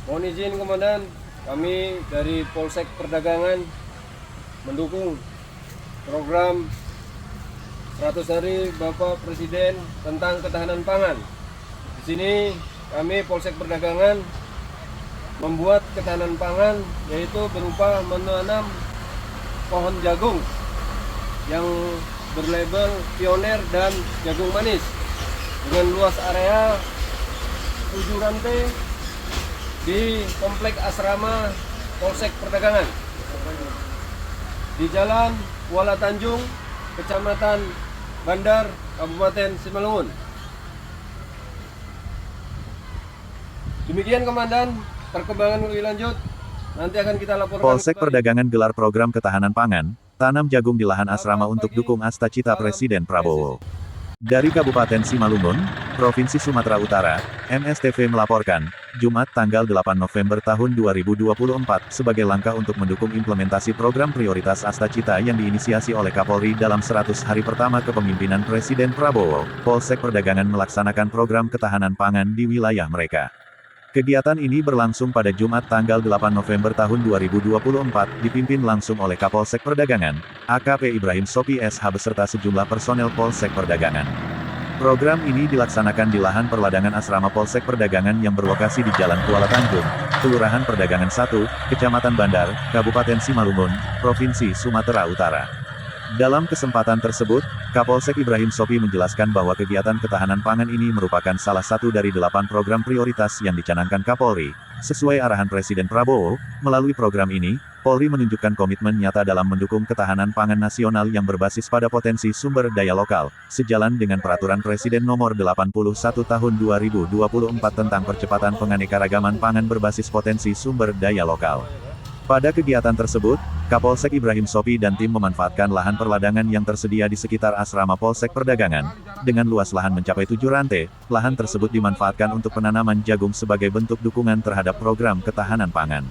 Mohon izin Komandan, kami dari Polsek Perdagangan mendukung program 100 hari Bapak Presiden tentang ketahanan pangan. Di sini kami Polsek Perdagangan membuat ketahanan pangan yaitu berupa menanam pohon jagung yang berlabel pioner dan jagung manis dengan luas area 7 rantai di komplek asrama Polsek Perdagangan di Jalan Kuala Tanjung, Kecamatan Bandar, Kabupaten Simalungun. Demikian Komandan, perkembangan lebih lanjut nanti akan kita laporkan. Polsek Perdagangan gelar program ketahanan pangan, tanam jagung di lahan asrama untuk dukung Astacita Presiden Prabowo. Dari Kabupaten Simalungun, Provinsi Sumatera Utara, MSTV melaporkan, Jumat tanggal 8 November tahun 2024, sebagai langkah untuk mendukung implementasi program prioritas Astacita yang diinisiasi oleh Kapolri dalam 100 hari pertama kepemimpinan Presiden Prabowo, Polsek Perdagangan melaksanakan program ketahanan pangan di wilayah mereka. Kegiatan ini berlangsung pada Jumat tanggal 8 November tahun 2024, dipimpin langsung oleh Kapolsek Perdagangan, AKP Ibrahim Sopi SH beserta sejumlah personel Polsek Perdagangan. Program ini dilaksanakan di lahan perladangan asrama Polsek Perdagangan yang berlokasi di Jalan Kuala Tanjung, Kelurahan Perdagangan 1, Kecamatan Bandar, Kabupaten Simalungun, Provinsi Sumatera Utara. Dalam kesempatan tersebut, Kapolsek Ibrahim Sopi menjelaskan bahwa kegiatan ketahanan pangan ini merupakan salah satu dari 8 program prioritas yang dicanangkan Kapolri. Sesuai arahan Presiden Prabowo, melalui program ini, Polri menunjukkan komitmen nyata dalam mendukung ketahanan pangan nasional yang berbasis pada potensi sumber daya lokal, sejalan dengan Peraturan Presiden Nomor 81 Tahun 2024 tentang percepatan penganekaragaman pangan berbasis potensi sumber daya lokal. Pada kegiatan tersebut, Kapolsek Ibrahim Sopi dan tim memanfaatkan lahan perladangan yang tersedia di sekitar asrama Polsek Perdagangan. Dengan luas lahan mencapai 7 rantai, lahan tersebut dimanfaatkan untuk penanaman jagung sebagai bentuk dukungan terhadap program ketahanan pangan.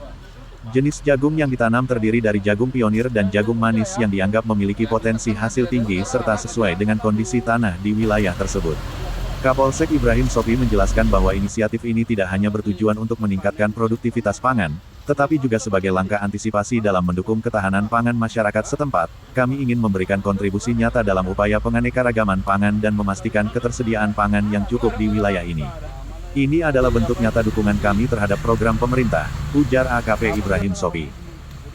Jenis jagung yang ditanam terdiri dari jagung pionir dan jagung manis yang dianggap memiliki potensi hasil tinggi serta sesuai dengan kondisi tanah di wilayah tersebut. Kapolsek Ibrahim Sopi menjelaskan bahwa inisiatif ini tidak hanya bertujuan untuk meningkatkan produktivitas pangan, tetapi juga sebagai langkah antisipasi dalam mendukung ketahanan pangan masyarakat setempat. Kami ingin memberikan kontribusi nyata dalam upaya penganekaragaman pangan dan memastikan ketersediaan pangan yang cukup di wilayah ini. Ini adalah bentuk nyata dukungan kami terhadap program pemerintah, ujar AKP Ibrahim Sopi.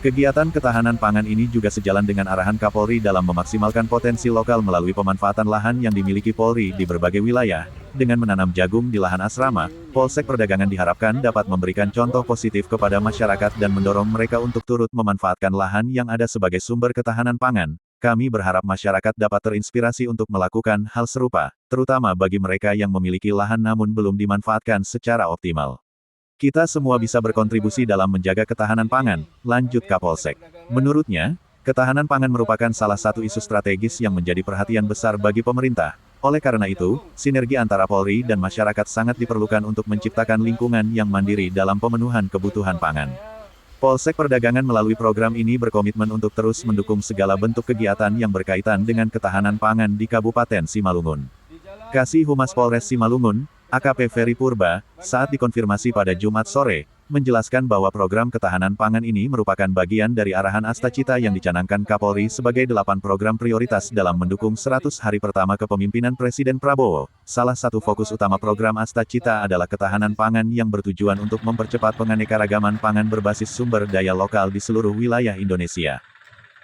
Kegiatan ketahanan pangan ini juga sejalan dengan arahan Kapolri dalam memaksimalkan potensi lokal melalui pemanfaatan lahan yang dimiliki Polri di berbagai wilayah. Dengan menanam jagung di lahan asrama, Polsek Perdagangan diharapkan dapat memberikan contoh positif kepada masyarakat dan mendorong mereka untuk turut memanfaatkan lahan yang ada sebagai sumber ketahanan pangan. Kami berharap masyarakat dapat terinspirasi untuk melakukan hal serupa, terutama bagi mereka yang memiliki lahan namun belum dimanfaatkan secara optimal. Kita semua bisa berkontribusi dalam menjaga ketahanan pangan, lanjut Kapolsek. Menurutnya, ketahanan pangan merupakan salah satu isu strategis yang menjadi perhatian besar bagi pemerintah. Oleh karena itu, sinergi antara Polri dan masyarakat sangat diperlukan untuk menciptakan lingkungan yang mandiri dalam pemenuhan kebutuhan pangan. Polsek Perdagangan melalui program ini berkomitmen untuk terus mendukung segala bentuk kegiatan yang berkaitan dengan ketahanan pangan di Kabupaten Simalungun. Kasih Humas Polres Simalungun, AKP Ferry Purba, saat dikonfirmasi pada Jumat sore, menjelaskan bahwa program ketahanan pangan ini merupakan bagian dari arahan Astacita yang dicanangkan Kapolri sebagai 8 program prioritas dalam mendukung 100 hari pertama kepemimpinan Presiden Prabowo. Salah satu fokus utama program Astacita adalah ketahanan pangan yang bertujuan untuk mempercepat penganekaragaman pangan berbasis sumber daya lokal di seluruh wilayah Indonesia.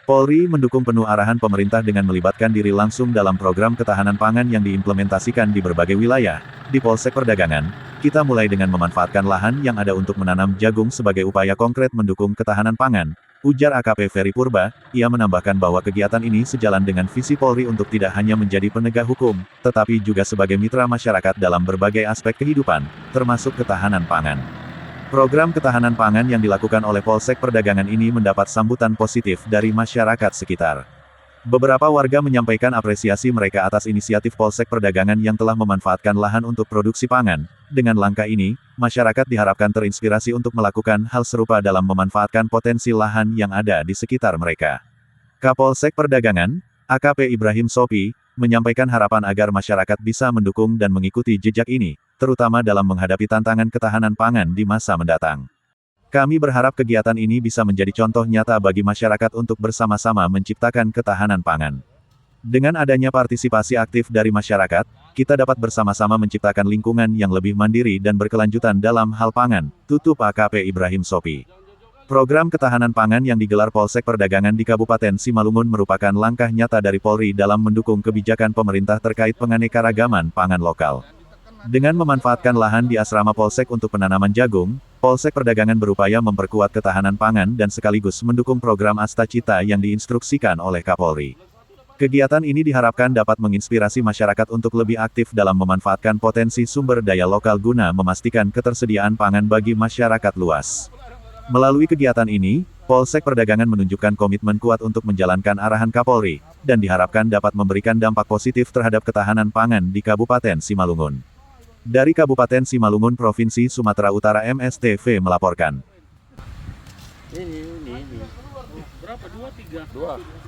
Polri mendukung penuh arahan pemerintah dengan melibatkan diri langsung dalam program ketahanan pangan yang diimplementasikan di berbagai wilayah. Di Polsek Perdagangan, kita mulai dengan memanfaatkan lahan yang ada untuk menanam jagung sebagai upaya konkret mendukung ketahanan pangan, ujar AKP Ferry Purba. Ia menambahkan bahwa kegiatan ini sejalan dengan visi Polri untuk tidak hanya menjadi penegak hukum, tetapi juga sebagai mitra masyarakat dalam berbagai aspek kehidupan, termasuk ketahanan pangan. Program ketahanan pangan yang dilakukan oleh Polsek Perdagangan ini mendapat sambutan positif dari masyarakat sekitar. Beberapa warga menyampaikan apresiasi mereka atas inisiatif Polsek Perdagangan yang telah memanfaatkan lahan untuk produksi pangan. Dengan langkah ini, masyarakat diharapkan terinspirasi untuk melakukan hal serupa dalam memanfaatkan potensi lahan yang ada di sekitar mereka. Kapolsek Perdagangan, AKP Ibrahim Sopi, menyampaikan harapan agar masyarakat bisa mendukung dan mengikuti jejak ini, terutama dalam menghadapi tantangan ketahanan pangan di masa mendatang. Kami berharap kegiatan ini bisa menjadi contoh nyata bagi masyarakat untuk bersama-sama menciptakan ketahanan pangan. Dengan adanya partisipasi aktif dari masyarakat, kita dapat bersama-sama menciptakan lingkungan yang lebih mandiri dan berkelanjutan dalam hal pangan, tutup AKP Ibrahim Sopi. Program ketahanan pangan yang digelar Polsek Perdagangan di Kabupaten Simalungun merupakan langkah nyata dari Polri dalam mendukung kebijakan pemerintah terkait penganekaragaman pangan lokal. Dengan memanfaatkan lahan di asrama Polsek untuk penanaman jagung, Polsek Perdagangan berupaya memperkuat ketahanan pangan dan sekaligus mendukung program Astacita yang diinstruksikan oleh Kapolri. Kegiatan ini diharapkan dapat menginspirasi masyarakat untuk lebih aktif dalam memanfaatkan potensi sumber daya lokal guna memastikan ketersediaan pangan bagi masyarakat luas. Melalui kegiatan ini, Polsek Perdagangan menunjukkan komitmen kuat untuk menjalankan arahan Kapolri, dan diharapkan dapat memberikan dampak positif terhadap ketahanan pangan di Kabupaten Simalungun. Dari Kabupaten Simalungun Provinsi Sumatera Utara MSTV melaporkan. Ini. Berapa? 2, 3? 2.